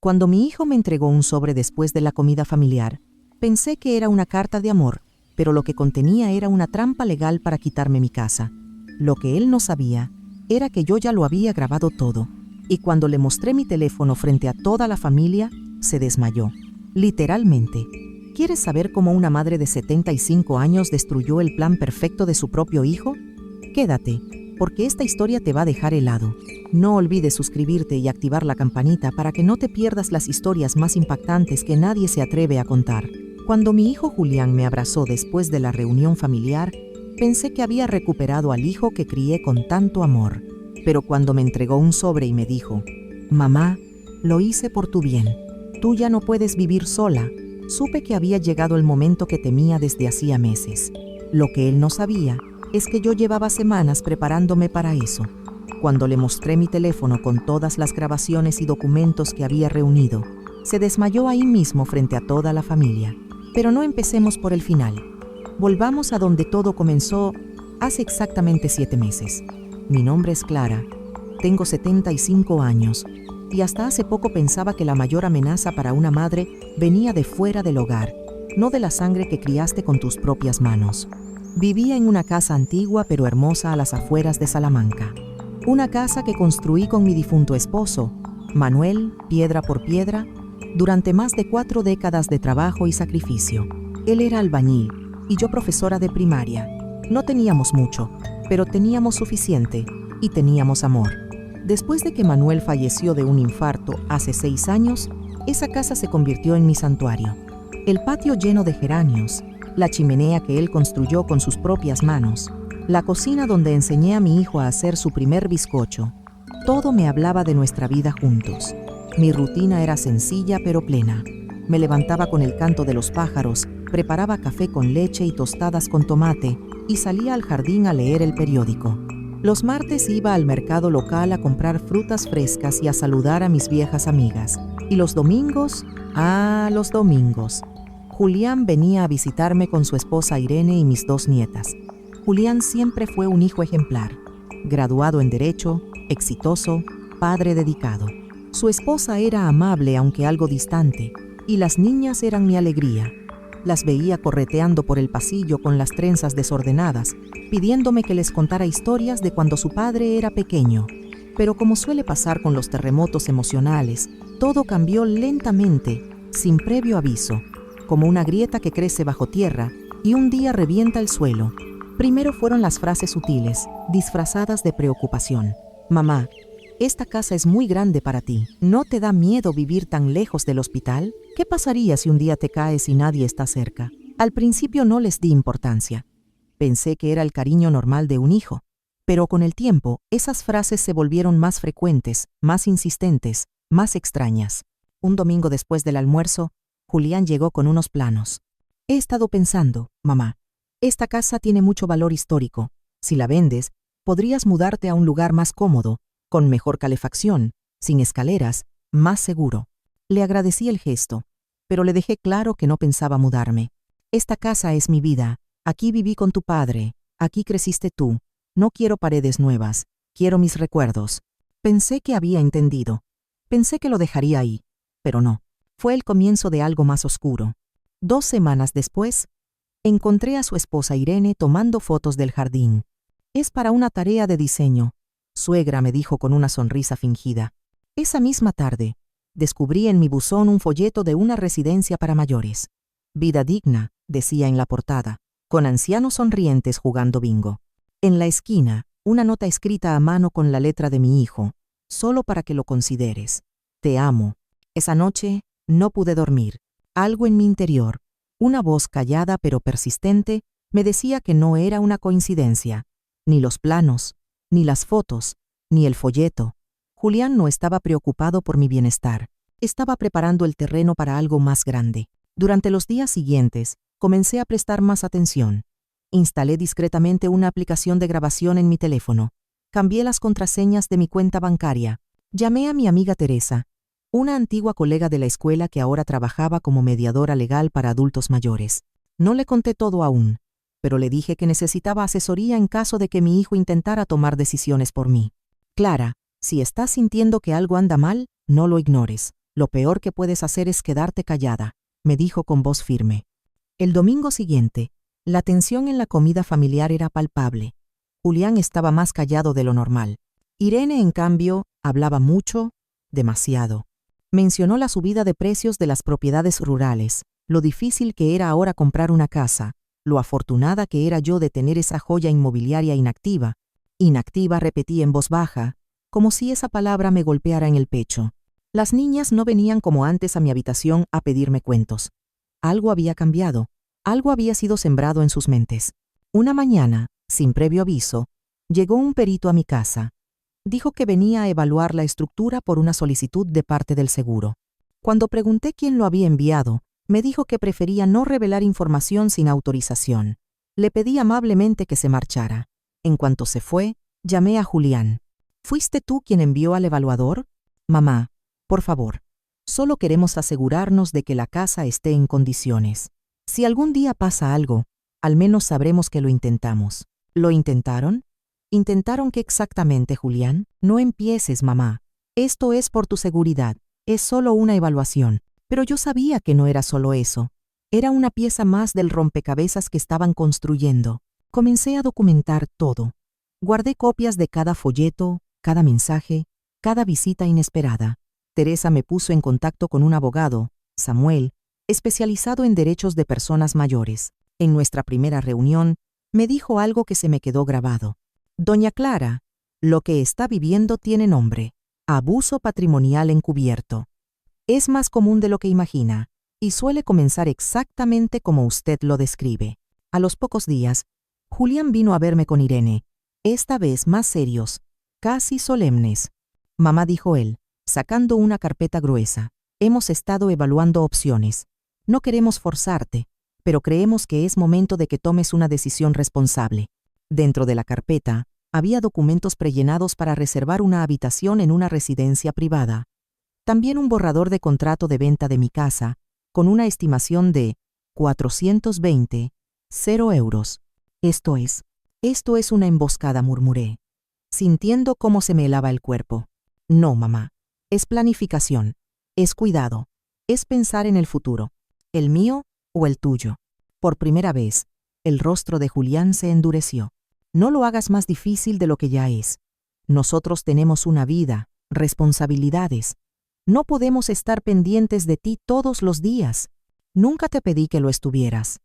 Cuando mi hijo me entregó un sobre después de la comida familiar, pensé que era una carta de amor, pero lo que contenía era una trampa legal para quitarme mi casa. Lo que él no sabía era que yo ya lo había grabado todo, y cuando le mostré mi teléfono frente a toda la familia, se desmayó. Literalmente. ¿Quieres saber cómo una madre de 75 años destruyó el plan perfecto de su propio hijo? Quédate, porque esta historia te va a dejar helado. No olvides suscribirte y activar la campanita para que no te pierdas las historias más impactantes que nadie se atreve a contar. Cuando mi hijo Julián me abrazó después de la reunión familiar, pensé que había recuperado al hijo que crié con tanto amor. Pero cuando me entregó un sobre y me dijo, «Mamá, lo hice por tu bien. Tú ya no puedes vivir sola», supe que había llegado el momento que temía desde hacía meses. Lo que él no sabía es que yo llevaba semanas preparándome para eso. Cuando le mostré mi teléfono con todas las grabaciones y documentos que había reunido, se desmayó ahí mismo frente a toda la familia. Pero no empecemos por el final. Volvamos a donde todo comenzó hace exactamente 7 meses. Mi nombre es Clara, tengo 75 años y hasta hace poco pensaba que la mayor amenaza para una madre venía de fuera del hogar, no de la sangre que criaste con tus propias manos. Vivía en una casa antigua pero hermosa a las afueras de Salamanca. Una casa que construí con mi difunto esposo, Manuel, piedra por piedra, durante más de 4 décadas de trabajo y sacrificio. Él era albañil y yo profesora de primaria. No teníamos mucho, pero teníamos suficiente y teníamos amor. Después de que Manuel falleció de un infarto hace 6 años, esa casa se convirtió en mi santuario. El patio lleno de geranios, la chimenea que él construyó con sus propias manos, la cocina donde enseñé a mi hijo a hacer su primer bizcocho. Todo me hablaba de nuestra vida juntos. Mi rutina era sencilla pero plena. Me levantaba con el canto de los pájaros, preparaba café con leche y tostadas con tomate y salía al jardín a leer el periódico. Los martes iba al mercado local a comprar frutas frescas y a saludar a mis viejas amigas. Y los domingos, los domingos, Julián venía a visitarme con su esposa Irene y mis 2 nietas. Julián siempre fue un hijo ejemplar, graduado en Derecho, exitoso, padre dedicado. Su esposa era amable aunque algo distante, y las niñas eran mi alegría. Las veía correteando por el pasillo con las trenzas desordenadas, pidiéndome que les contara historias de cuando su padre era pequeño. Pero como suele pasar con los terremotos emocionales, todo cambió lentamente, sin previo aviso, como una grieta que crece bajo tierra y un día revienta el suelo. Primero fueron las frases sutiles, disfrazadas de preocupación. «Mamá, esta casa es muy grande para ti. ¿No te da miedo vivir tan lejos del hospital? ¿Qué pasaría si un día te caes y nadie está cerca?» Al principio no les di importancia. Pensé que era el cariño normal de un hijo. Pero con el tiempo, esas frases se volvieron más frecuentes, más insistentes, más extrañas. Un domingo después del almuerzo, Julián llegó con unos planos. «He estado pensando, mamá. Esta casa tiene mucho valor histórico. Si la vendes, podrías mudarte a un lugar más cómodo, con mejor calefacción, sin escaleras, más seguro». Le agradecí el gesto, pero le dejé claro que no pensaba mudarme. «Esta casa es mi vida. Aquí viví con tu padre. Aquí creciste tú. No quiero paredes nuevas. Quiero mis recuerdos». Pensé que había entendido. Pensé que lo dejaría ahí, pero no. Fue el comienzo de algo más oscuro. 2 semanas después, encontré a su esposa Irene tomando fotos del jardín. «Es para una tarea de diseño», suegra me dijo con una sonrisa fingida. Esa misma tarde, descubrí en mi buzón un folleto de una residencia para mayores. «Vida digna», decía en la portada, con ancianos sonrientes jugando bingo. En la esquina, una nota escrita a mano con la letra de mi hijo, «Solo para que lo consideres. Te amo». Esa noche no pude dormir. Algo en mi interior, una voz callada pero persistente, me decía que no era una coincidencia. Ni los planos, ni las fotos, ni el folleto. Julián no estaba preocupado por mi bienestar. Estaba preparando el terreno para algo más grande. Durante los días siguientes, comencé a prestar más atención. Instalé discretamente una aplicación de grabación en mi teléfono. Cambié las contraseñas de mi cuenta bancaria. Llamé a mi amiga Teresa, una antigua colega de la escuela que ahora trabajaba como mediadora legal para adultos mayores. No le conté todo aún, pero le dije que necesitaba asesoría en caso de que mi hijo intentara tomar decisiones por mí. «Clara, si estás sintiendo que algo anda mal, no lo ignores. Lo peor que puedes hacer es quedarte callada, me dijo con voz firme. El domingo siguiente, la tensión en la comida familiar era palpable. Julián estaba más callado de lo normal. Irene, en cambio, hablaba mucho, demasiado. Mencionó la subida de precios de las propiedades rurales, lo difícil que era ahora comprar una casa, lo afortunada que era yo de tener esa joya inmobiliaria inactiva. Inactiva, repetí en voz baja, como si esa palabra me golpeara en el pecho. Las niñas no venían como antes a mi habitación a pedirme cuentos. Algo había cambiado, algo había sido sembrado en sus mentes. Una mañana, sin previo aviso, llegó un perito a mi casa. Dijo que venía a evaluar la estructura por una solicitud de parte del seguro. Cuando pregunté quién lo había enviado, me dijo que prefería no revelar información sin autorización. Le pedí amablemente que se marchara. En cuanto se fue, llamé a Julián. ¿Fuiste tú quien envió al evaluador? Mamá, por favor, solo queremos asegurarnos de que la casa esté en condiciones. Si algún día pasa algo, al menos sabremos que lo intentamos. ¿Lo intentaron? ¿Intentaron qué exactamente, Julián? No empieces, mamá. Esto es por tu seguridad. Es solo una evaluación. Pero yo sabía que no era solo eso. Era una pieza más del rompecabezas que estaban construyendo. Comencé a documentar todo. Guardé copias de cada folleto, cada mensaje, cada visita inesperada. Teresa me puso en contacto con un abogado, Samuel, especializado en derechos de personas mayores. En nuestra primera reunión, me dijo algo que se me quedó grabado. Doña Clara, lo que está viviendo tiene nombre: abuso patrimonial encubierto. Es más común de lo que imagina, y suele comenzar exactamente como usted lo describe. A los pocos días, Julián vino a verme con Irene, esta vez más serios, casi solemnes. Mamá, dijo él, sacando una carpeta gruesa, hemos estado evaluando opciones. No queremos forzarte, pero creemos que es momento de que tomes una decisión responsable. Dentro de la carpeta, había documentos prellenados para reservar una habitación en una residencia privada. También un borrador de contrato de venta de mi casa, con una estimación de 420, 0 euros. Esto es una emboscada, murmuré, sintiendo cómo se me helaba el cuerpo. No, mamá. Es planificación, es cuidado, es pensar en el futuro, el mío o el tuyo. Por primera vez, el rostro de Julián se endureció. No lo hagas más difícil de lo que ya es. Nosotros tenemos una vida, responsabilidades. No podemos estar pendientes de ti todos los días. Nunca te pedí que lo estuvieras.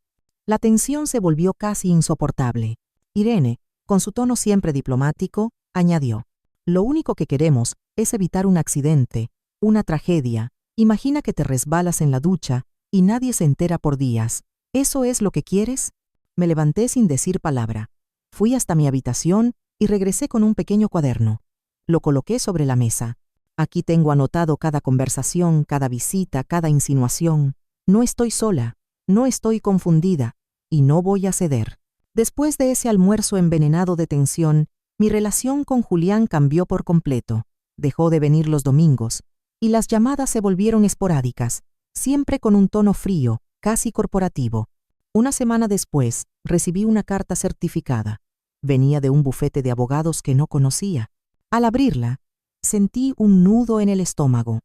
La tensión se volvió casi insoportable. Irene, con su tono siempre diplomático, añadió: lo único que queremos es evitar un accidente, una tragedia. Imagina que te resbalas en la ducha y nadie se entera por días. ¿Eso es lo que quieres? Me levanté sin decir palabra. Fui hasta mi habitación y regresé con un pequeño cuaderno. Lo coloqué sobre la mesa. Aquí tengo anotado cada conversación, cada visita, cada insinuación. No estoy sola, no estoy confundida, y no voy a ceder. Después de ese almuerzo envenenado de tensión, mi relación con Julián cambió por completo. Dejó de venir los domingos, y las llamadas se volvieron esporádicas, siempre con un tono frío, casi corporativo. Una semana después, recibí una carta certificada. Venía de un bufete de abogados que no conocía. Al abrirla, sentí un nudo en el estómago.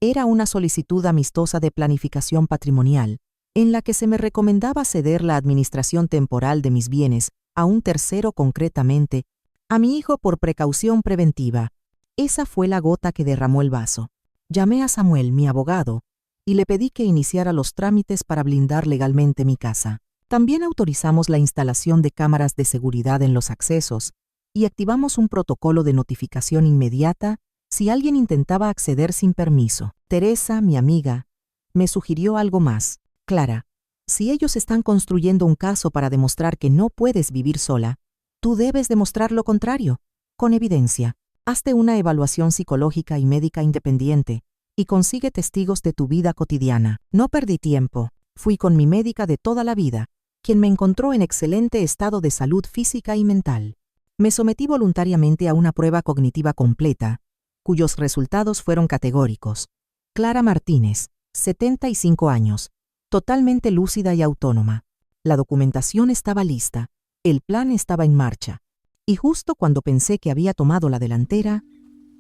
Era una solicitud amistosa de planificación patrimonial, en la que se me recomendaba ceder la administración temporal de mis bienes a un tercero, concretamente, a mi hijo, por precaución preventiva. Esa fue la gota que derramó el vaso. Llamé a Samuel, mi abogado, y le pedí que iniciara los trámites para blindar legalmente mi casa. También autorizamos la instalación de cámaras de seguridad en los accesos y activamos un protocolo de notificación inmediata si alguien intentaba acceder sin permiso. Teresa, mi amiga, me sugirió algo más. Clara, si ellos están construyendo un caso para demostrar que no puedes vivir sola, tú debes demostrar lo contrario, con evidencia. Hazte una evaluación psicológica y médica independiente y consigue testigos de tu vida cotidiana. No perdí tiempo. Fui con mi médica de toda la vida, quien me encontró en excelente estado de salud física y mental. Me sometí voluntariamente a una prueba cognitiva completa, cuyos resultados fueron categóricos. Clara Martínez, 75 años, totalmente lúcida y autónoma. La documentación estaba lista, el plan estaba en marcha. Y justo cuando pensé que había tomado la delantera,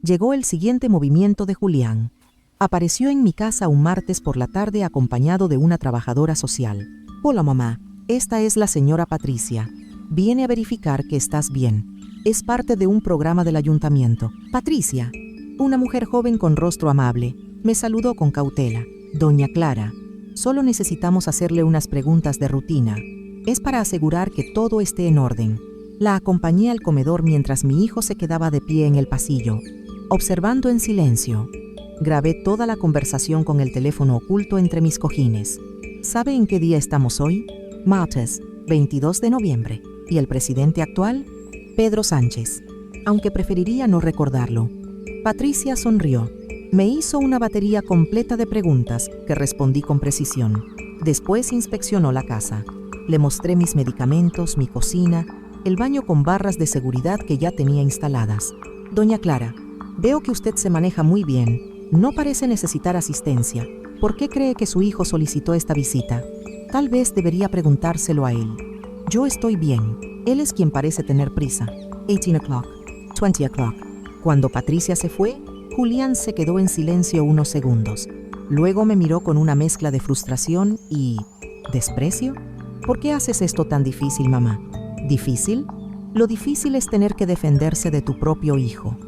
llegó el siguiente movimiento de Julián. Apareció en mi casa un martes por la tarde acompañado de una trabajadora social. Hola mamá, esta es la señora Patricia. Viene a verificar que estás bien. Es parte de un programa del ayuntamiento. Patricia, una mujer joven con rostro amable, me saludó con cautela. Doña Clara, solo necesitamos hacerle unas preguntas de rutina. Es para asegurar que todo esté en orden. La acompañé al comedor mientras mi hijo se quedaba de pie en el pasillo, observando en silencio. Grabé toda la conversación con el teléfono oculto entre mis cojines. ¿Sabe en qué día estamos hoy? Martes, 22 de noviembre. ¿Y el presidente actual? Pedro Sánchez. Aunque preferiría no recordarlo. Patricia sonrió. Me hizo una batería completa de preguntas que respondí con precisión. Después inspeccionó la casa. Le mostré mis medicamentos, mi cocina, el baño con barras de seguridad que ya tenía instaladas. Doña Clara, veo que usted se maneja muy bien. No parece necesitar asistencia. ¿Por qué cree que su hijo solicitó esta visita? Tal vez debería preguntárselo a él. Yo estoy bien. Él es quien parece tener prisa. 18 o'clock. 20 o'clock. Cuando Patricia se fue, Julián se quedó en silencio unos segundos. Luego me miró con una mezcla de frustración y... ¿desprecio? ¿Por qué haces esto tan difícil, mamá? ¿Difícil? Lo difícil es tener que defenderse de tu propio hijo.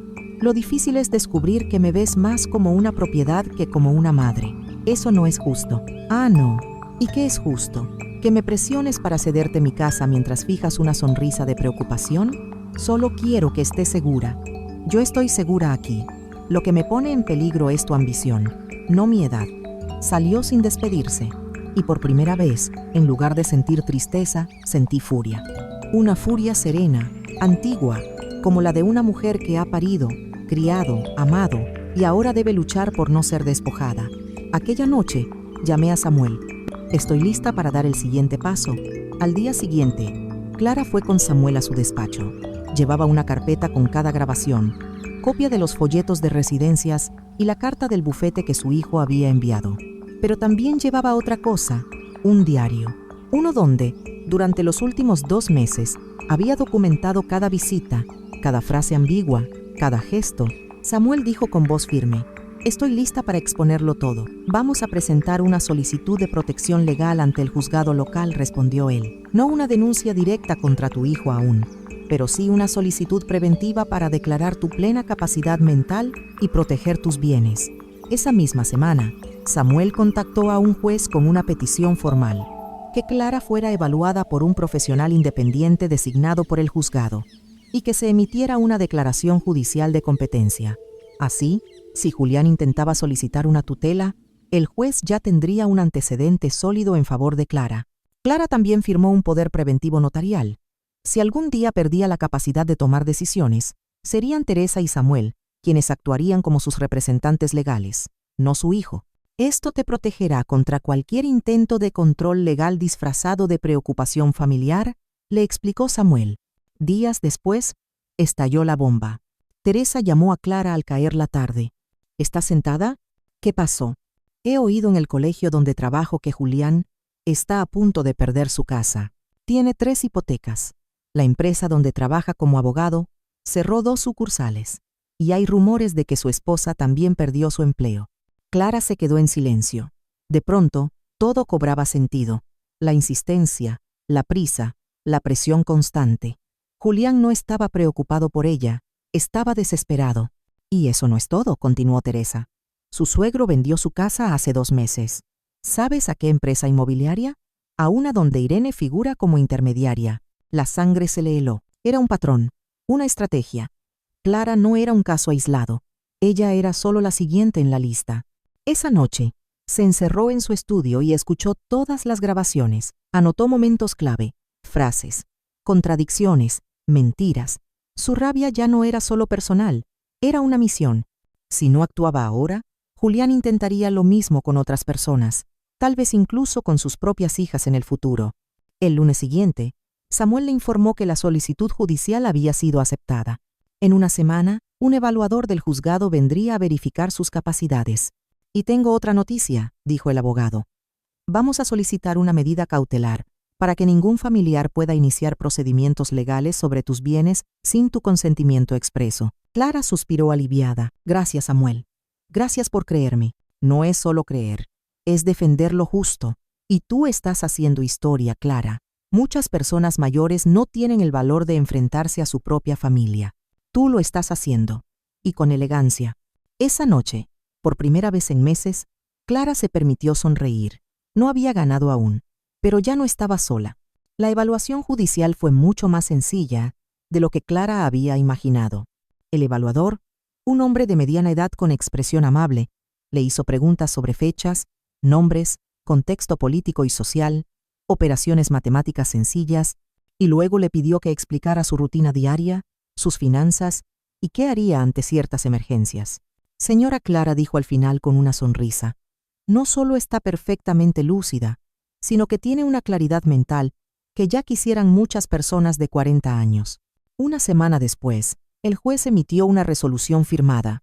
Lo difícil es descubrir que me ves más como una propiedad que como una madre. Eso no es justo. Ah, no. ¿Y qué es justo? ¿Que me presiones para cederte mi casa mientras fijas una sonrisa de preocupación? Solo quiero que estés segura. Yo estoy segura aquí. Lo que me pone en peligro es tu ambición, no mi edad. Salió sin despedirse. Y por primera vez, en lugar de sentir tristeza, sentí furia. Una furia serena, antigua, como la de una mujer que ha parido, criado, amado, y ahora debe luchar por no ser despojada. Aquella noche, llamé a Samuel. Estoy lista para dar el siguiente paso. Al día siguiente, Clara fue con Samuel a su despacho. Llevaba una carpeta con cada grabación, copia de los folletos de residencias y la carta del bufete que su hijo había enviado. Pero también llevaba otra cosa, un diario. Uno donde, durante los últimos 2 meses, había documentado cada visita, cada frase ambigua, cada gesto. Samuel dijo con voz firme: «Estoy lista para exponerlo todo. Vamos a presentar una solicitud de protección legal ante el juzgado local», respondió él. «No una denuncia directa contra tu hijo aún, pero sí una solicitud preventiva para declarar tu plena capacidad mental y proteger tus bienes». Esa misma semana, Samuel contactó a un juez con una petición formal, que Clara fuera evaluada por un profesional independiente designado por el juzgado y que se emitiera una declaración judicial de competencia. Así, si Julián intentaba solicitar una tutela, el juez ya tendría un antecedente sólido en favor de Clara. Clara también firmó un poder preventivo notarial. Si algún día perdía la capacidad de tomar decisiones, serían Teresa y Samuel quienes actuarían como sus representantes legales, no su hijo. Esto te protegerá contra cualquier intento de control legal disfrazado de preocupación familiar, le explicó Samuel. Días después, estalló la bomba. Teresa llamó a Clara al caer la tarde. ¿Estás sentada? ¿Qué pasó? He oído en el colegio donde trabajo que Julián está a punto de perder su casa. Tiene 3 hipotecas. La empresa donde trabaja como abogado cerró 2 sucursales. Y hay rumores de que su esposa también perdió su empleo. Clara se quedó en silencio. De pronto, todo cobraba sentido. La insistencia, la prisa, la presión constante. Julián no estaba preocupado por ella, estaba desesperado. Y eso no es todo, continuó Teresa. Su suegro vendió su casa hace 2 meses. ¿Sabes a qué empresa inmobiliaria? A una donde Irene figura como intermediaria. La sangre se le heló. Era un patrón, una estrategia. Clara no era un caso aislado. Ella era solo la siguiente en la lista. Esa noche, se encerró en su estudio y escuchó todas las grabaciones. Anotó momentos clave, frases, contradicciones, mentiras. Su rabia ya no era solo personal, era una misión. Si no actuaba ahora, Julián intentaría lo mismo con otras personas, tal vez incluso con sus propias hijas en el futuro. El lunes siguiente, Samuel le informó que la solicitud judicial había sido aceptada. En una semana, un evaluador del juzgado vendría a verificar sus capacidades. «Y tengo otra noticia», dijo el abogado. «Vamos a solicitar una medida cautelar para que ningún familiar pueda iniciar procedimientos legales sobre tus bienes sin tu consentimiento expreso». Clara suspiró aliviada. «Gracias, Samuel. Gracias por creerme. No es solo creer, es defender lo justo. Y tú estás haciendo historia, Clara. Muchas personas mayores no tienen el valor de enfrentarse a su propia familia. Tú lo estás haciendo. Y con elegancia. Esa noche, por primera vez en meses, Clara se permitió sonreír. No había ganado aún, pero ya no estaba sola. La evaluación judicial fue mucho más sencilla de lo que Clara había imaginado. El evaluador, un hombre de mediana edad con expresión amable, le hizo preguntas sobre fechas, nombres, contexto político y social, operaciones matemáticas sencillas, y luego le pidió que explicara su rutina diaria, sus finanzas y qué haría ante ciertas emergencias. Señora Clara, dijo al final con una sonrisa, no solo está perfectamente lúcida, sino que tiene una claridad mental que ya quisieran muchas personas de 40 años. Una semana después, el juez emitió una resolución firmada.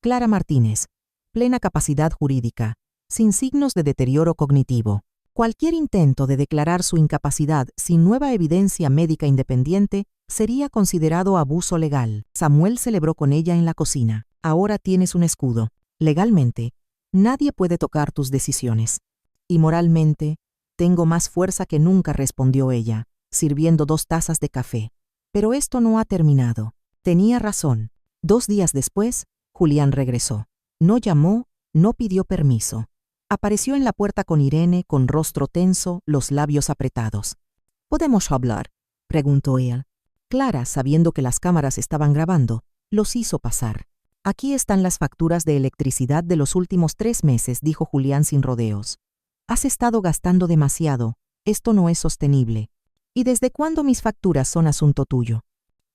Clara Martínez, plena capacidad jurídica, sin signos de deterioro cognitivo. Cualquier intento de declarar su incapacidad sin nueva evidencia médica independiente sería considerado abuso legal. Samuel celebró con ella en la cocina. Ahora tienes un escudo. Legalmente, nadie puede tocar tus decisiones. Y moralmente, tengo más fuerza que nunca, respondió ella, sirviendo 2 tazas de café. Pero esto no ha terminado. Tenía razón. 2 días después, Julián regresó. No llamó, no pidió permiso. Apareció en la puerta con Irene, con rostro tenso, los labios apretados. ¿Podemos hablar?, preguntó él. Clara, sabiendo que las cámaras estaban grabando, los hizo pasar. Aquí están las facturas de electricidad de los últimos 3 meses, dijo Julián sin rodeos. Has estado gastando demasiado. Esto no es sostenible. ¿Y desde cuándo mis facturas son asunto tuyo?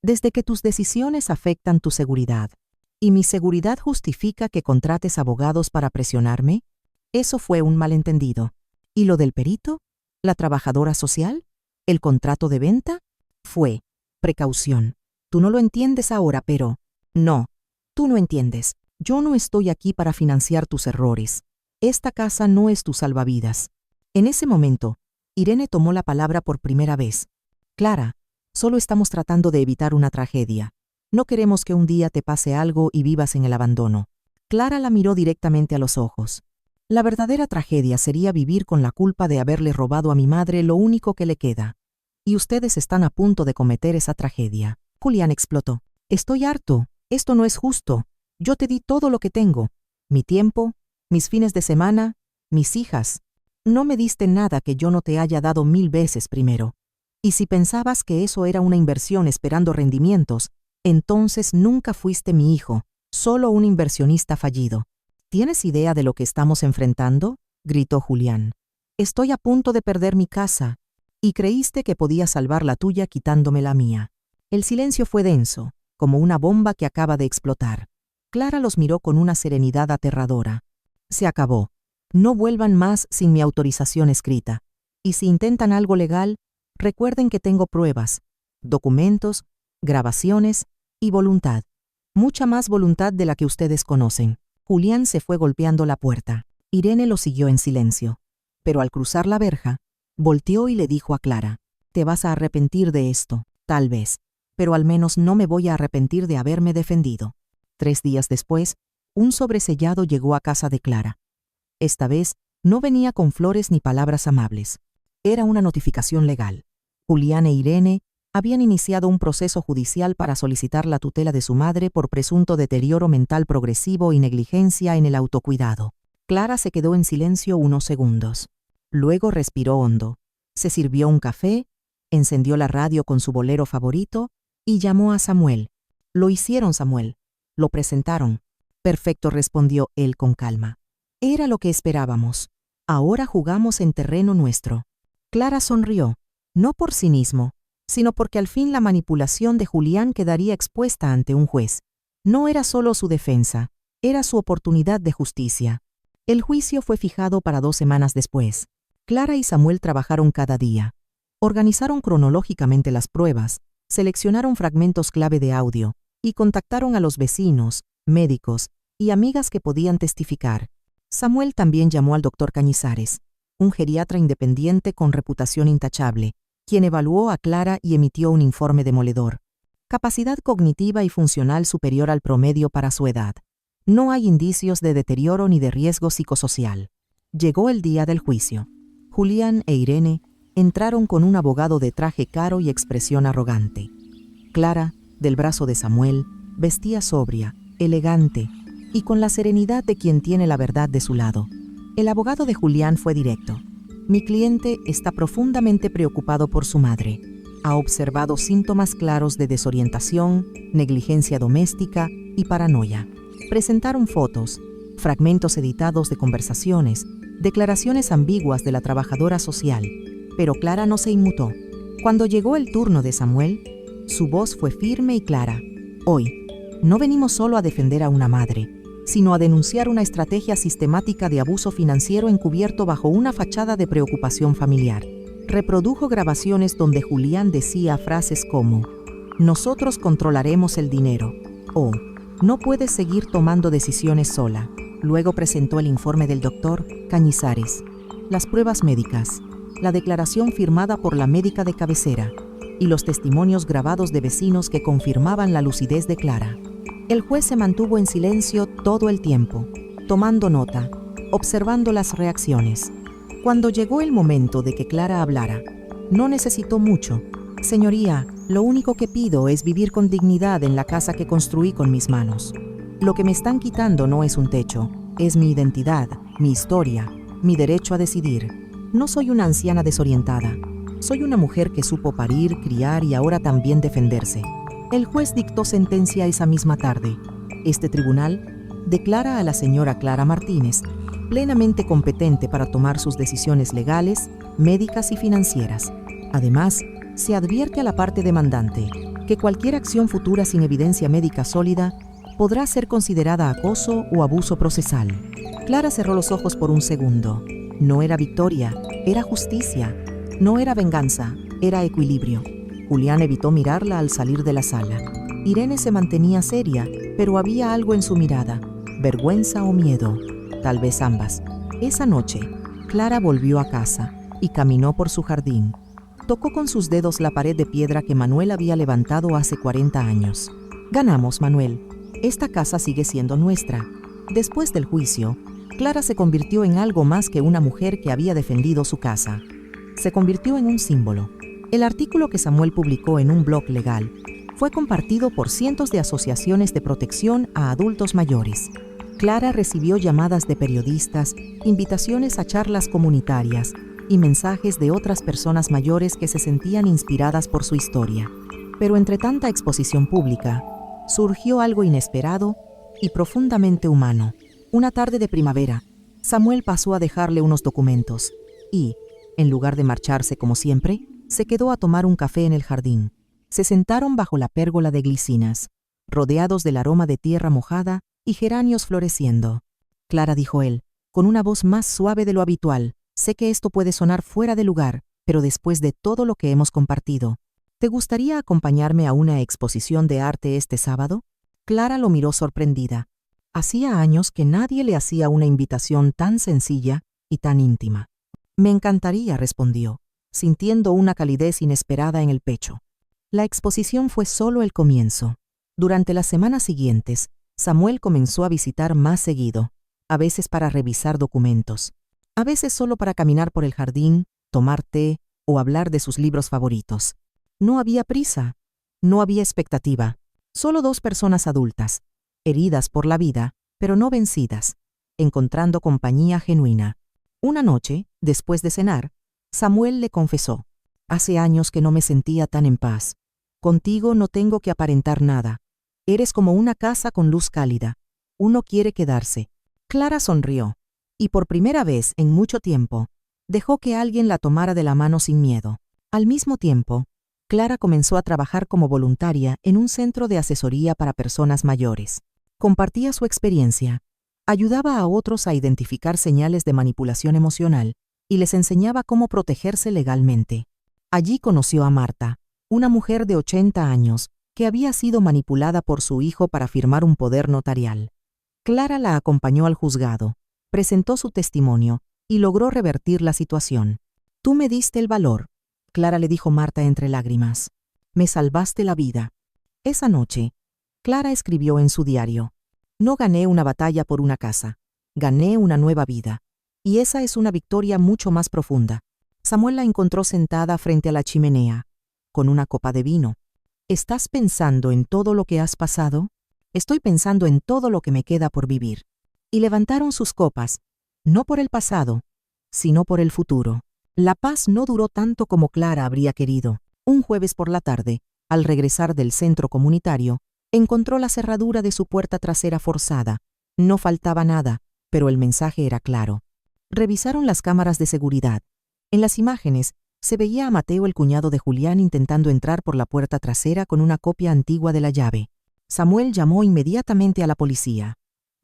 Desde que tus decisiones afectan tu seguridad. ¿Y mi seguridad justifica que contrates abogados para presionarme? Eso fue un malentendido. ¿Y lo del perito? ¿La trabajadora social? ¿El contrato de venta? Fue precaución. Tú no lo entiendes ahora, pero... No, tú no entiendes. Yo no estoy aquí para financiar tus errores. Esta casa no es tu salvavidas. En ese momento, Irene tomó la palabra por primera vez. Clara, solo estamos tratando de evitar una tragedia. No queremos que un día te pase algo y vivas en el abandono. Clara la miró directamente a los ojos. La verdadera tragedia sería vivir con la culpa de haberle robado a mi madre lo único que le queda. Y ustedes están a punto de cometer esa tragedia. Julián explotó. Estoy harto. Esto no es justo. Yo te di todo lo que tengo. Mi tiempo, mis fines de semana, mis hijas. No me diste nada que yo no te haya dado 1000 veces primero. Y si pensabas que eso era una inversión esperando rendimientos, entonces nunca fuiste mi hijo, solo un inversionista fallido. ¿Tienes idea de lo que estamos enfrentando?, gritó Julián. Estoy a punto de perder mi casa, y creíste que podía salvar la tuya quitándome la mía. El silencio fue denso, como una bomba que acaba de explotar. Clara los miró con una serenidad aterradora. Se acabó. No vuelvan más sin mi autorización escrita. Y si intentan algo legal, recuerden que tengo pruebas, documentos, grabaciones y voluntad. Mucha más voluntad de la que ustedes conocen. Julián se fue golpeando la puerta. Irene lo siguió en silencio. Pero al cruzar la verja, volteó y le dijo a Clara, «Te vas a arrepentir de esto, tal vez, pero al menos no me voy a arrepentir de haberme defendido». 3 días después, un sobresellado llegó a casa de Clara. Esta vez, no venía con flores ni palabras amables. Era una notificación legal. Julián e Irene habían iniciado un proceso judicial para solicitar la tutela de su madre por presunto deterioro mental progresivo y negligencia en el autocuidado. Clara se quedó en silencio unos segundos. Luego respiró hondo. Se sirvió un café, encendió la radio con su bolero favorito y llamó a Samuel. Lo hicieron, Samuel. Lo presentaron. Perfecto, respondió él con calma. Era lo que esperábamos. Ahora jugamos en terreno nuestro. Clara sonrió, no por cinismo, sino porque al fin la manipulación de Julián quedaría expuesta ante un juez. No era solo su defensa, era su oportunidad de justicia. El juicio fue fijado para 2 semanas después. Clara y Samuel trabajaron cada día. Organizaron cronológicamente las pruebas, seleccionaron fragmentos clave de audio y contactaron a los vecinos, médicos y amigas que podían testificar. Samuel también llamó al doctor Cañizares, un geriatra independiente con reputación intachable, quien evaluó a Clara y emitió un informe demoledor. Capacidad cognitiva y funcional superior al promedio para su edad. No hay indicios de deterioro ni de riesgo psicosocial. Llegó el día del juicio. Julián e Irene entraron con un abogado de traje caro y expresión arrogante. Clara, del brazo de Samuel, vestía sobria, elegante y con la serenidad de quien tiene la verdad de su lado. El abogado de Julián fue directo. Mi cliente está profundamente preocupado por su madre. Ha observado síntomas claros de desorientación, negligencia doméstica y paranoia. Presentaron fotos, fragmentos editados de conversaciones, declaraciones ambiguas de la trabajadora social, pero Clara no se inmutó. Cuando llegó el turno de Samuel, su voz fue firme y clara. Hoy, no venimos solo a defender a una madre, sino a denunciar una estrategia sistemática de abuso financiero encubierto bajo una fachada de preocupación familiar. Reprodujo grabaciones donde Julián decía frases como: "Nosotros controlaremos el dinero" o "No puedes seguir tomando decisiones sola". Luego presentó el informe del doctor Cañizares, las pruebas médicas, la declaración firmada por la médica de cabecera y los testimonios grabados de vecinos que confirmaban la lucidez de Clara. El juez se mantuvo en silencio todo el tiempo, tomando nota, observando las reacciones. Cuando llegó el momento de que Clara hablara, no necesitó mucho. Señoría, lo único que pido es vivir con dignidad en la casa que construí con mis manos. Lo que me están quitando no es un techo, es mi identidad, mi historia, mi derecho a decidir. No soy una anciana desorientada. Soy una mujer que supo parir, criar y ahora también defenderse. El juez dictó sentencia esa misma tarde. Este tribunal declara a la señora Clara Martínez plenamente competente para tomar sus decisiones legales, médicas y financieras. Además, se advierte a la parte demandante que cualquier acción futura sin evidencia médica sólida podrá ser considerada acoso o abuso procesal. Clara cerró los ojos por un segundo. No era victoria, era justicia. No era venganza, era equilibrio. Julián evitó mirarla al salir de la sala. Irene se mantenía seria, pero había algo en su mirada, vergüenza o miedo, tal vez ambas. Esa noche, Clara volvió a casa y caminó por su jardín. Tocó con sus dedos la pared de piedra que Manuel había levantado hace 40 años. Ganamos, Manuel. Esta casa sigue siendo nuestra. Después del juicio, Clara se convirtió en algo más que una mujer que había defendido su casa. Se convirtió en un símbolo. El artículo que Samuel publicó en un blog legal fue compartido por cientos de asociaciones de protección a adultos mayores. Clara recibió llamadas de periodistas, invitaciones a charlas comunitarias y mensajes de otras personas mayores que se sentían inspiradas por su historia. Pero entre tanta exposición pública, surgió algo inesperado y profundamente humano. Una tarde de primavera, Samuel pasó a dejarle unos documentos y, en lugar de marcharse como siempre, se quedó a tomar un café en el jardín. Se sentaron bajo la pérgola de glicinas, rodeados del aroma de tierra mojada y geranios floreciendo. Clara, dijo él, con una voz más suave de lo habitual, sé que esto puede sonar fuera de lugar, pero después de todo lo que hemos compartido, ¿te gustaría acompañarme a una exposición de arte este sábado? Clara lo miró sorprendida. Hacía años que nadie le hacía una invitación tan sencilla y tan íntima. Me encantaría, respondió, sintiendo una calidez inesperada en el pecho. La exposición fue solo el comienzo. Durante las semanas siguientes, Samuel comenzó a visitar más seguido, a veces para revisar documentos, a veces solo para caminar por el jardín, tomar té o hablar de sus libros favoritos. No había prisa, no había expectativa, solo dos personas adultas, heridas por la vida, pero no vencidas, encontrando compañía genuina. Una noche, después de cenar, Samuel le confesó: hace años que no me sentía tan en paz. Contigo no tengo que aparentar nada. Eres como una casa con luz cálida. Uno quiere quedarse. Clara sonrió, y por primera vez en mucho tiempo, dejó que alguien la tomara de la mano sin miedo. Al mismo tiempo, Clara comenzó a trabajar como voluntaria en un centro de asesoría para personas mayores. Compartía su experiencia, ayudaba a otros a identificar señales de manipulación emocional y les enseñaba cómo protegerse legalmente. Allí conoció a Marta, una mujer de 80 años que había sido manipulada por su hijo para firmar un poder notarial. Clara la acompañó al juzgado, presentó su testimonio y logró revertir la situación. Tú me diste el valor, Clara le dijo Marta entre lágrimas. Me salvaste la vida. Esa noche, Clara escribió en su diario: No gané una batalla por una casa. Gané una nueva vida. Y esa es una victoria mucho más profunda. Samuel la encontró sentada frente a la chimenea, con una copa de vino. ¿Estás pensando en todo lo que has pasado? Estoy pensando en todo lo que me queda por vivir. Y levantaron sus copas, no por el pasado, sino por el futuro. La paz no duró tanto como Clara habría querido. Un jueves por la tarde, al regresar del centro comunitario, encontró la cerradura de su puerta trasera forzada. No faltaba nada, pero el mensaje era claro. Revisaron las cámaras de seguridad. En las imágenes, se veía a Mateo, el cuñado de Julián, intentando entrar por la puerta trasera con una copia antigua de la llave. Samuel llamó inmediatamente a la policía.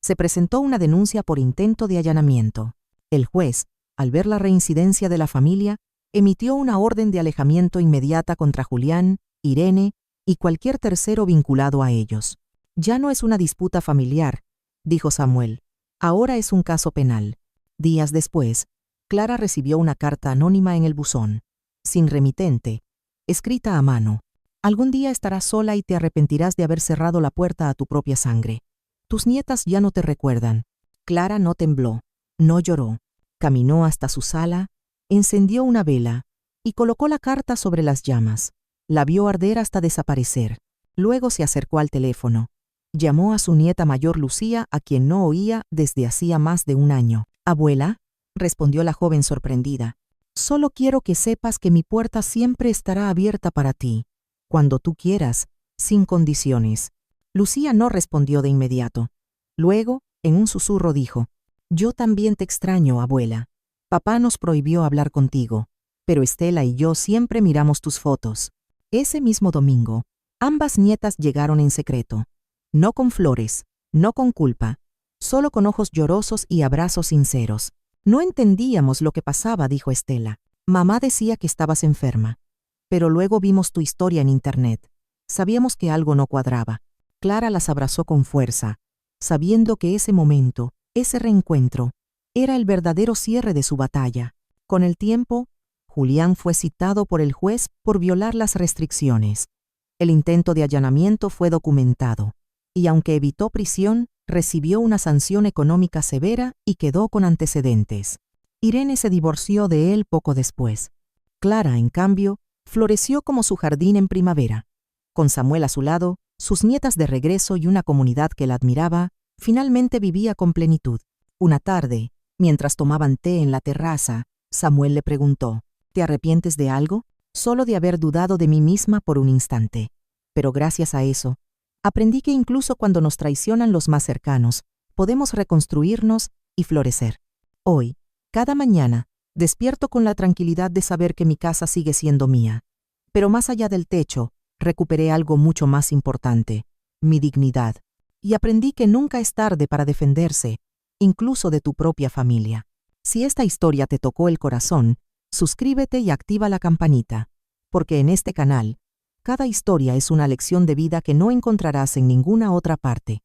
Se presentó una denuncia por intento de allanamiento. El juez, al ver la reincidencia de la familia, emitió una orden de alejamiento inmediata contra Julián, Irene y cualquier tercero vinculado a ellos. Ya no es una disputa familiar, dijo Samuel. Ahora es un caso penal. Días después, Clara recibió una carta anónima en el buzón, sin remitente, escrita a mano. Algún día estarás sola y te arrepentirás de haber cerrado la puerta a tu propia sangre. Tus nietas ya no te recuerdan. Clara no tembló, no lloró. Caminó hasta su sala, encendió una vela y colocó la carta sobre las llamas. La vio arder hasta desaparecer. Luego se acercó al teléfono. Llamó a su nieta mayor Lucía, a quien no oía desde hacía más de un año. «Abuela», respondió la joven sorprendida, «solo quiero que sepas que mi puerta siempre estará abierta para ti, cuando tú quieras, sin condiciones». Lucía no respondió de inmediato. Luego, en un susurro dijo, «Yo también te extraño, abuela. Papá nos prohibió hablar contigo, pero Estela y yo siempre miramos tus fotos». Ese mismo domingo, ambas nietas llegaron en secreto. No con flores, no con culpa, solo con ojos llorosos y abrazos sinceros. «No entendíamos lo que pasaba», dijo Estela. «Mamá decía que estabas enferma, pero luego vimos tu historia en internet. Sabíamos que algo no cuadraba». Clara las abrazó con fuerza, sabiendo que ese momento, ese reencuentro, era el verdadero cierre de su batalla. Con el tiempo, Julián fue citado por el juez por violar las restricciones. El intento de allanamiento fue documentado, y aunque evitó prisión, recibió una sanción económica severa y quedó con antecedentes. Irene se divorció de él poco después. Clara, en cambio, floreció como su jardín en primavera. Con Samuel a su lado, sus nietas de regreso y una comunidad que la admiraba, finalmente vivía con plenitud. Una tarde, mientras tomaban té en la terraza, Samuel le preguntó, «¿Te arrepientes de algo?» «Solo de haber dudado de mí misma por un instante. Pero gracias a eso, aprendí que incluso cuando nos traicionan los más cercanos, podemos reconstruirnos y florecer. Hoy, cada mañana, despierto con la tranquilidad de saber que mi casa sigue siendo mía. Pero más allá del techo, recuperé algo mucho más importante, mi dignidad. Y aprendí que nunca es tarde para defenderse, incluso de tu propia familia». Si esta historia te tocó el corazón, suscríbete y activa la campanita, porque en este canal, cada historia es una lección de vida que no encontrarás en ninguna otra parte.